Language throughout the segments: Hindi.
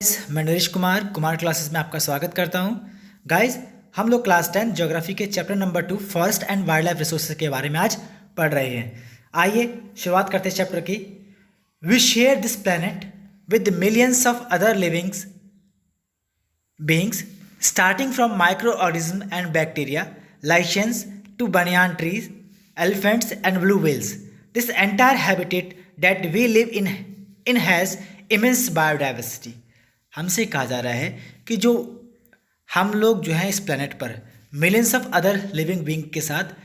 मैं नरेश कुमार क्लासेस में आपका स्वागत करता हूं। गाइस, हम लोग क्लास 10 ज्योग्राफी के chapter number 2 forest and wild life resources के बारे में आज पढ़ रहे हैं। आइए शुरुआत करते हैं चैप्टर की। We share this planet with millions of other living beings starting from microorganisms and bacteria, lichens to banyan trees, elephants and blue whales. This entire habitat that we live in has immense biodiversity. हमसे कहा जा रहा है कि जो हम लोग जो हैं इस प्लेनेट पर millions of other living being के साथ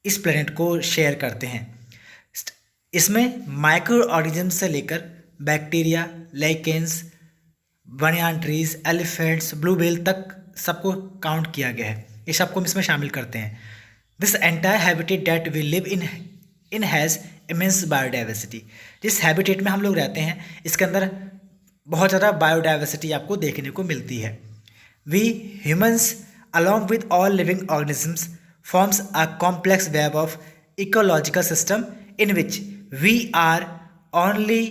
इस प्लेनेट को शेयर करते हैं। इसमें माइक्रो ऑर्गेनिज्म से लेकर बैक्टीरिया, लाइकेंस, बनियान ट्रीज, एलिफेंट्स, ब्लू व्हेल तक सबको काउंट किया गया है। ये सबको हम इसमें शामिल करते हैं। This entire habitat that we live in has immense biodiversity. जिस हैबिटेट में हम लोग रहते हैं इसके अंदर बहुत ज़्यादा बायोडाइवर्सिटी आपको देखने को मिलती है। We humans along with all living organisms forms a complex web of ecological system in which we are only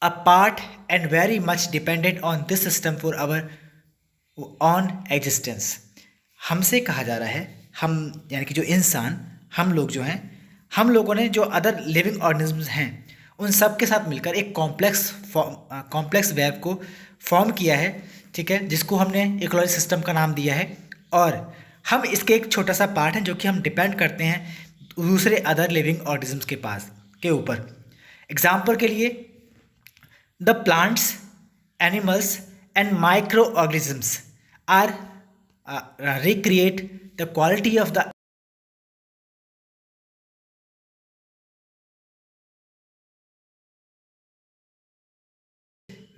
a part and very much dependent on this system for our own existence। हमसे कहा जा रहा है, हम यानी कि जो इंसान, हम लोग जो हैं, हम लोगों ने जो अदर लिविंग ऑर्गेनिजम्स हैं उन सब के साथ मिलकर एक कॉम्प्लेक्स वेब को फॉर्म किया है, ठीक है, जिसको हमने इकोलॉजी सिस्टम का नाम दिया है। और हम इसके एक छोटा सा पार्ट हैं जो कि हम डिपेंड करते हैं दूसरे अदर लिविंग ऑर्गेनिजम्स के ऊपर। एग्जाम्पल के लिए the plants, animals and microorganisms are recreate the quality of the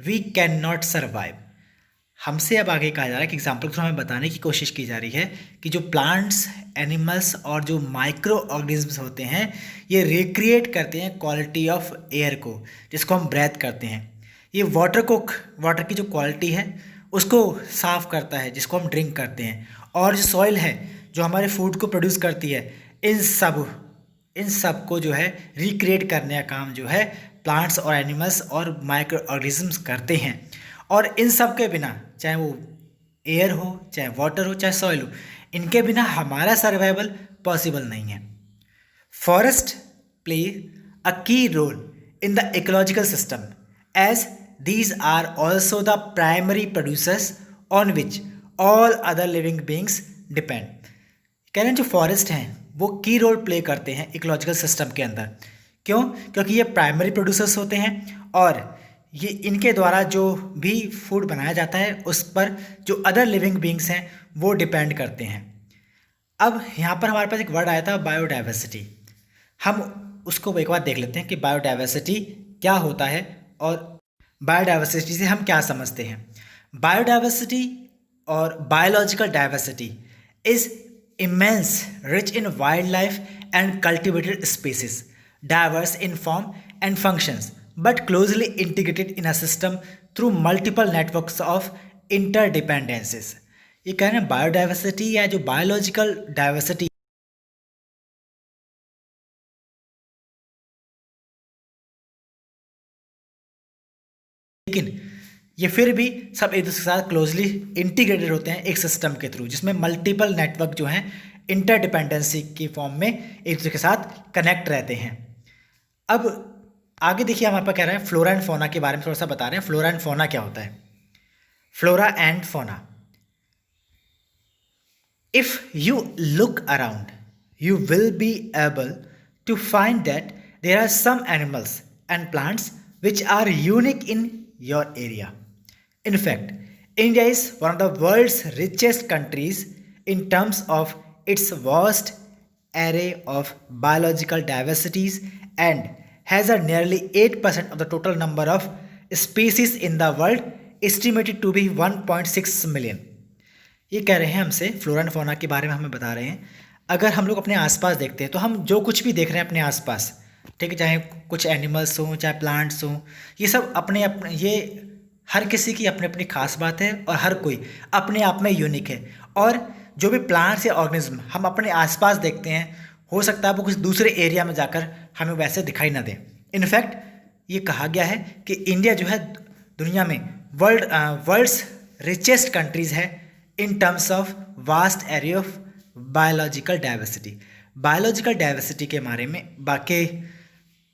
we cannot survive। हमसे अब आगे कहा जा रहा है कि एग्जाम्पल के थ्रू हमें बताने की कोशिश की जा रही है कि जो प्लांट्स, एनिमल्स और जो माइक्रो ऑर्गेनिज्म्स होते हैं ये रिक्रिएट करते हैं क्वालिटी ऑफ एयर को, जिसको हम ब्रेथ करते हैं। ये वाटर की जो क्वालिटी है उसको साफ़ करता है, जिसको हम ड्रिंक करते हैं। और जो सॉइल है जो हमारे फूड को प्रोड्यूस करती है, इन सब को जो है रिक्रिएट करने का काम जो है प्लांट्स और एनिमल्स और माइक्रो ऑर्गेनिजम्स करते हैं। और इन सब के बिना, चाहे वो एयर हो, चाहे वाटर हो, चाहे सॉइल हो, इनके बिना हमारा सर्वाइवल पॉसिबल नहीं है। Forest play a key role in the ecological system as these are also the primary producers on which all other living beings depend। कह रहे हैं जो फॉरेस्ट हैं वो की रोल प्ले करते हैं इकोलॉजिकल सिस्टम के अंदर। क्यों? क्योंकि ये प्राइमरी प्रोड्यूसर्स होते हैं और ये इनके द्वारा जो भी फूड बनाया जाता है उस पर जो अदर लिविंग बींग्स हैं वो डिपेंड करते हैं। अब यहाँ पर हमारे पास एक वर्ड आया था बायोडाइवर्सिटी। हम उसको एक बार देख लेते हैं कि बायोडाइवर्सिटी क्या होता है और बायोडाइवर्सिटी से हम क्या समझते हैं। बायोडाइवर्सिटी और biological diversity is immense, rich in wild life and cultivated species, diverse in form and functions but closely integrated in a system through multiple networks of interdependences. ये कह रहे हैं बायोडाइवर्सिटी या जो बायोलॉजिकल डाइवर्सिटी लेकिन ये फिर भी सब एक दूसरे के साथ क्लोजली इंटीग्रेटेड होते हैं एक सिस्टम के थ्रू, जिसमें मल्टीपल नेटवर्क जो हैं इंटरडिपेंडेंसी की फॉर्म में एक दूसरे के साथ कनेक्ट रहते हैं। अब आगे देखिए, हमारे पास कह रहे हैं फ्लोरा एंड फौना के बारे में थोड़ा सा बता रहे हैं। फ्लोरा एंड फौना क्या होता है? Flora and fauna, if you look around you will be able to find that there are some animals and plants which are unique in your area. In fact, India is one of the world's richest countries in terms of its vast array of biological diversities and has a nearly 8% of the total number of species in the world, estimated to be 1.6 million। ये कह रहे हैं हमसे, फ्लोरा एंड फौना के बारे में हमें बता रहे हैं। अगर हम लोग अपने आसपास देखते हैं तो हम जो कुछ भी देख रहे हैं अपने आसपास, ठीक है, चाहे कुछ एनिमल्स हों, चाहे प्लांट्स हों, ये सब अपने ये हर किसी की अपनी अपनी खास बात है और हर कोई अपने आप में यूनिक है। और जो भी प्लांट्स या ऑर्गेनिज्म हम अपने आसपास देखते हैं, हो सकता है वो कुछ दूसरे एरिया में जाकर हमें वैसे दिखाई ना दें। इनफैक्ट ये कहा गया है कि इंडिया जो है दुनिया में वर्ल्ड्स रिचेस्ट कंट्रीज़ है in terms of vast area of biological diversity. Biological diversity के बारे में बाकी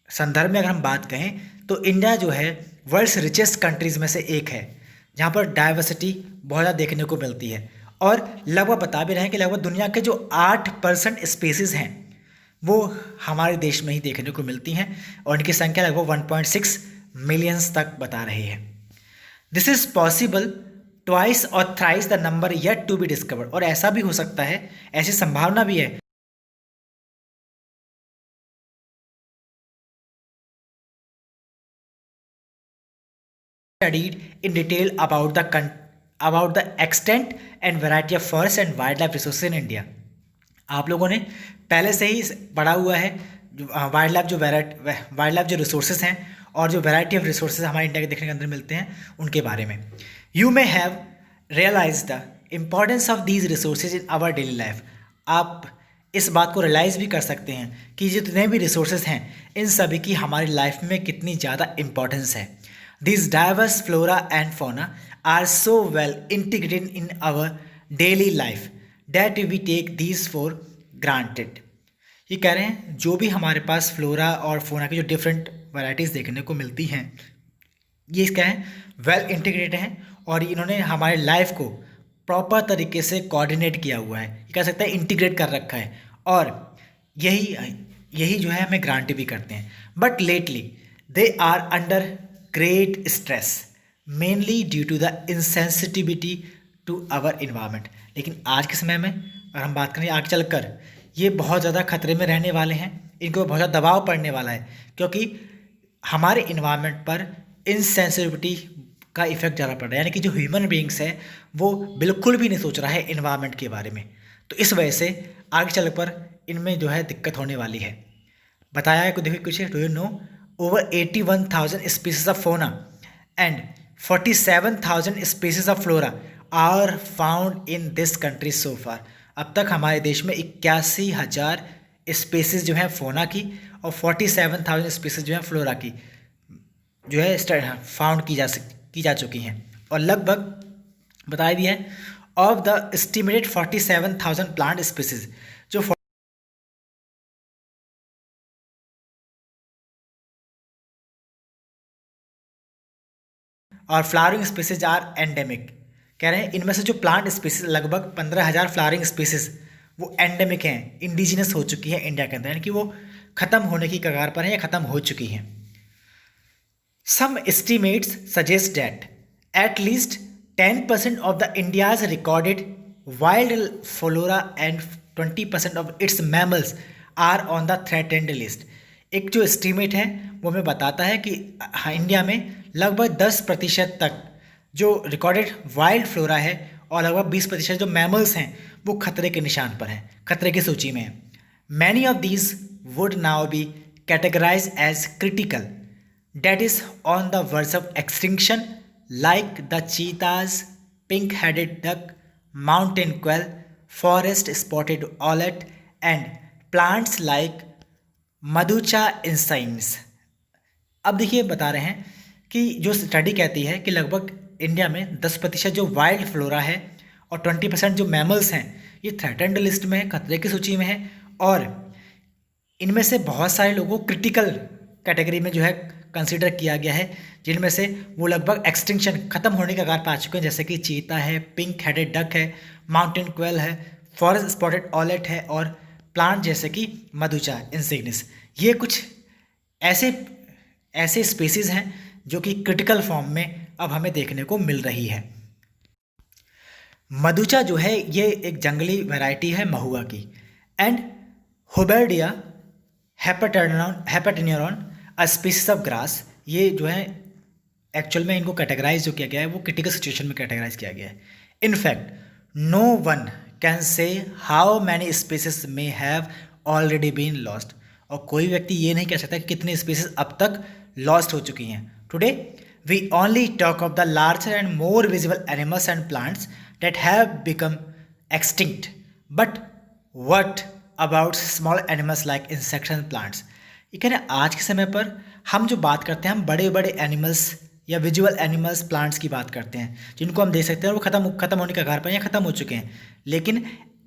संदर्भ में अगर हम बात कहें तो इंडिया जो है वर्ल्ड्स रिचेस्ट कंट्रीज़ में से एक है, जहाँ पर डाइवर्सिटी बहुत ज़्यादा देखने को मिलती है। और लगभग बता भी रहे हैं कि लगभग दुनिया के जो 8% स्पीसीज़ हैं वो हमारे देश में ही देखने को मिलती हैं, और इनकी संख्या लगभग 1.6 मिलियंस तक बता रही है। दिस इज़ पॉसिबल ट्वाइस और thrice the number yet to be discovered. और ऐसा भी हो सकता है, ऐसी संभावना भी है studied in detail about the extent and variety of forest and wildlife resources in India। आप लोगों ने पहले से ही पढ़ा हुआ है वाइल्ड लाइफ जो रिसोर्सेज हैं और जो वैरायटी ऑफ रिसोर्सेज हमारे इंडिया के देखने के अंदर मिलते हैं उनके बारे में। You may have realise the importance of these resources in our daily life. आप इस बात को रियलाइज़ भी कर सकते हैं कि जितने भी रिसोर्सेज हैं इन सभी की हमारी लाइफ में कितनी ज़्यादा इम्पॉर्टेंस है। These diverse flora and fauna are so well integrated in our daily life that we take these for granted। ये कह रहे हैं जो भी हमारे पास फ्लोरा और फोना की जो डिफरेंट वैरायटीज़ देखने को मिलती हैं ये क्या है, वेल इंटीग्रेटेड हैं, और इन्होंने हमारे लाइफ को प्रॉपर तरीके से कोऑर्डिनेट किया हुआ है, ये कह सकते हैं इंटीग्रेट कर रखा है, और यही जो है हमें ग्रांट भी करते हैं। But lately they are under great stress mainly due to the insensitivity to our environment. लेकिन आज के समय में अगर हम बात करें आगे चलकर ये बहुत ज़्यादा खतरे में रहने वाले हैं, इनको बहुत ज़्यादा दबाव पड़ने वाला है, क्योंकि हमारे इन्वायरमेंट पर इनसेंसिटिविटी का इफेक्ट ज़्यादा पड़ रहा है। यानी कि जो ह्यूमन बींग्स है वो बिल्कुल भी नहीं सोच रहा है इन्वायरमेंट के बारे में, तो इस वजह से आगे चल कर इनमें जो है दिक्कत होने वाली है। बताया है देखिए कुछ, do you no over 81,000 species of fauna and 47,000 species of flora are found in this country so far। अब तक हमारे देश में 81,000 स्पीसीज जो हैं फोना की और 47,000 स्पीसीज जो हैं फ्लोरा की जो है फाउंड की जा चुकी हैं। और लगभग बताया भी है of the estimated 47,000 plant species जो और फ्लावरिंग स्पीसीज आर एंडेमिक। कह रहे हैं इनमें से जो प्लांट स्पीसीज लगभग 15,000 फ्लावरिंग स्पीसीज वो एंडेमिक हैं, इंडिजिनस हो चुकी है इंडिया के अंदर, यानी कि वो ख़त्म होने की कगार पर है या ख़त्म हो चुकी हैं। Some estimates suggest that at least 10% of the India's recorded wild flora and 20% of its mammals are on the threatened list. एक जो एस्टीमेट है वो हमें बताता है कि इंडिया में लगभग 10% तक जो रिकॉर्डेड वाइल्ड फ्लोरा है और लगभग 20% जो मैमल्स हैं वो खतरे के निशान पर हैं, खतरे की सूची में हैं। Many of these would now be categorise as critical that is on the verge of extinction, like the cheetahs, pink-headed duck, mountain quail, forest spotted owlet, and plants like Maducha insignis। अब देखिए बता रहे हैं कि जो स्टडी कहती है कि लगभग इंडिया में 10% जो वाइल्ड फ्लोरा है और 20% जो मैमल्स हैं ये थ्रेटेंड लिस्ट में है, खतरे की सूची में है, और इनमें से बहुत सारे लोगों को क्रिटिकल कैटेगरी में जो है कंसीडर किया गया है, जिनमें से वो लगभग एक्सटिंक्शन ख़त्म होने का कगार पा चुके हैं, जैसे कि चीता है, पिंक हेडेड डक है, माउंटेन क्वेल है, फॉरेस्ट स्पॉटेड ऑलेट है, और प्लांट जैसे कि मधुचा इंसिग्निस। ये कुछ ऐसे स्पीसीज़ हैं जो कि क्रिटिकल फॉर्म में अब हमें देखने को मिल रही है। मधुचा जो है ये एक जंगली वैरायटी है महुआ की, and Hubbardia heptaneuron a species of grass, ये जो है एक्चुअल में इनको कैटेगराइज जो किया गया है वो क्रिटिकल सिचुएशन में कैटेगराइज किया गया है। In fact no one can say how many species may have already been lost, और कोई व्यक्ति ये नहीं कह सकता कि कितनी स्पीसीज अब तक लॉस्ट हो चुकी हैं। Today we only talk of the larger and more visible animals and plants that have become extinct, but what about small animals like insects and plants. ये कह रहे हैं आज के समय पर हम जो बात करते हैं हम बड़े बड़े एनिमल्स या विजुअल एनिमल्स प्लांट्स की बात करते हैं, जिनको हम देख सकते हैं वो खत्म होने का कगार पर या ख़त्म हो चुके हैं। लेकिन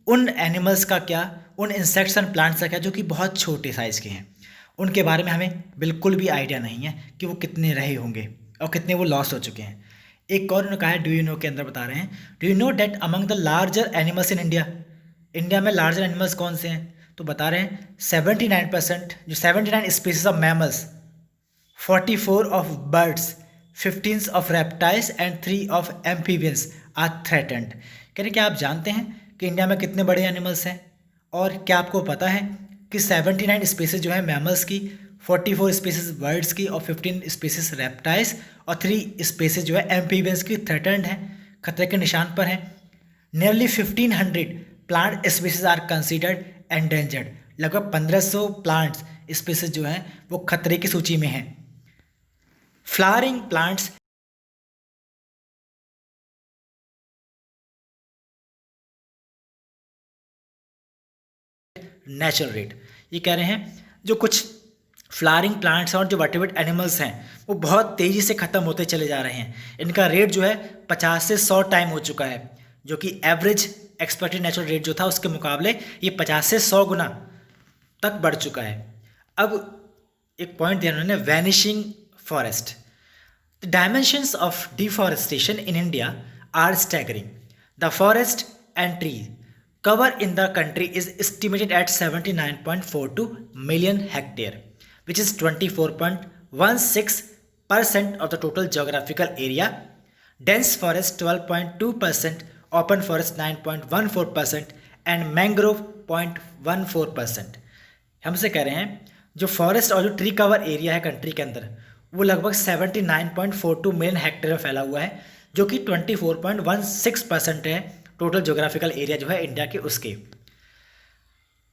उन एनिमल्स का क्या, उन इंसेक्ट्स एंड प्लांट्स का क्या जो कि बहुत छोटे साइज़ के हैं, उनके बारे में हमें बिल्कुल भी आइडिया नहीं है कि वो कितने रहे होंगे और कितने वो लॉस्ट हो चुके हैं। एक और उन्होंने कहा है डू यू नो के अंदर बता रहे हैं, do you know that among the larger animals in India, India में लार्जर एनिमल्स कौन से हैं? तो बता रहे हैं 79%, जो 79 species of mammals, 44 of birds, 15 of reptiles and 3 of amphibians are threatened. कह रहे क्या आप जानते हैं कि इंडिया में कितने बड़े एनिमल्स हैं? और क्या आपको पता है कि 79 स्पीसीज जो है मैमल्स की, 44 स्पीसीज बर्ड्स की और 15 स्पीसीज रेप्टाइल्स और 3 स्पीसीज जो है एम्फीबियंस की थ्रेटेंड हैं, खतरे के निशान पर हैं। Nearly 1500 plant species are considered endangered, लगभग 1500 प्लांट्स स्पीसीज जो हैं वो खतरे की सूची में हैं। फ्लावरिंग प्लांट्स नेचुरल रेट, ये कह रहे हैं जो कुछ फ्लावरिंग प्लांट्स और जो वर्टिब्रेट एनिमल्स हैं वो बहुत तेज़ी से ख़त्म होते चले जा रहे हैं। इनका रेट जो है 50 से 100 टाइम हो चुका है, जो कि एवरेज एक्सपेक्टेड नेचुरल रेट जो था उसके मुकाबले ये 50 से 100 गुना तक बढ़ चुका है। अब एक पॉइंट दिया उन्होंने, vanishing forest. The dimensions of deforestation in India are staggering. The forest and tree cover in the country is estimated at 79.42 million hectare, which is 24.16% of the total geographical area. Dense forest 12.2%, open forest 9.14% and mangrove 0.14%. हमसे कह रहे हैं जो फॉरेस्ट और जो ट्री कवर एरिया है कंट्री के अंदर वो लगभग 79.42 मिलियन हेक्टेयर में फैला हुआ है, जो कि 24.16% है टोटल ज्योग्राफिकल एरिया जो है इंडिया के उसके।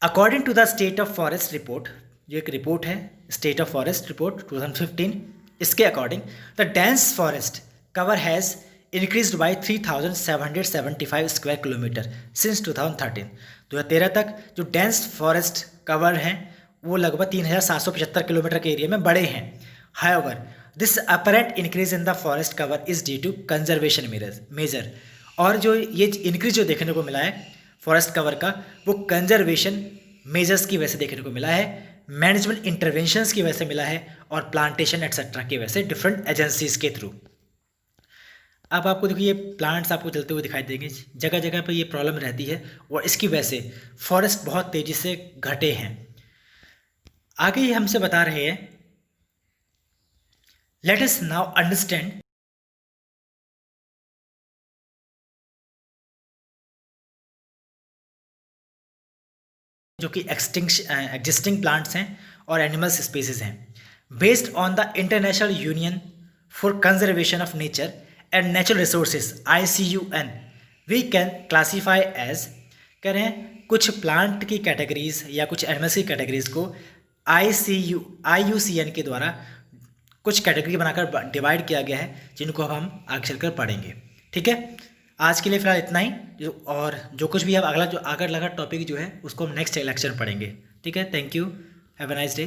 According to the state of forest report, जो एक रिपोर्ट है स्टेट ऑफ फॉरेस्ट रिपोर्ट 2015, इसके according the dense forest cover has increased by 3775 square kilometre since 2013। 2013 तक जो डेंस फॉरेस्ट कवर हैं वो लगभग 3775 किलोमीटर के एरिया में बड़े हैं। However, this apparent increase in the forest cover is due to conservation measure, और जो ये इंक्रीज जो देखने को मिला है फॉरेस्ट कवर का वो कंजर्वेशन मेजर्स की वजह से देखने को मिला है, मैनेजमेंट इंटरवेंशंस की वजह से मिला है और प्लांटेशन एटसेट्रा की वजह से डिफरेंट एजेंसीज के थ्रू। अब आपको देखिए ये प्लांट्स आपको चलते हुए दिखाई देंगे, जगह जगह पर ये प्रॉब्लम रहती है और इसकी वजह से फॉरेस्ट बहुत तेज़ी से घटे हैं। आगे ये हमसे बता रहे हैं, let us now understand जो कि एग्जिस्टिंग प्लांट्स हैं और एनिमल्स स्पीसीज हैं। Based on the international union for conservation of nature and natural resources ICUN, we can classify as, कह रहे हैं कुछ प्लांट की कैटेगरीज या कुछ एनिमल्स की कैटेगरीज को IUCN के द्वारा कुछ कैटेगरी बनाकर डिवाइड किया गया है, जिनको अब हम आगे चलकर पढ़ेंगे। ठीक है, आज के लिए फिलहाल इतना ही, और जो कुछ भी अब अगला जो आगे लगा टॉपिक जो है उसको हम नेक्स्ट लेक्चर में पढ़ेंगे। ठीक है, thank you, have a nice day.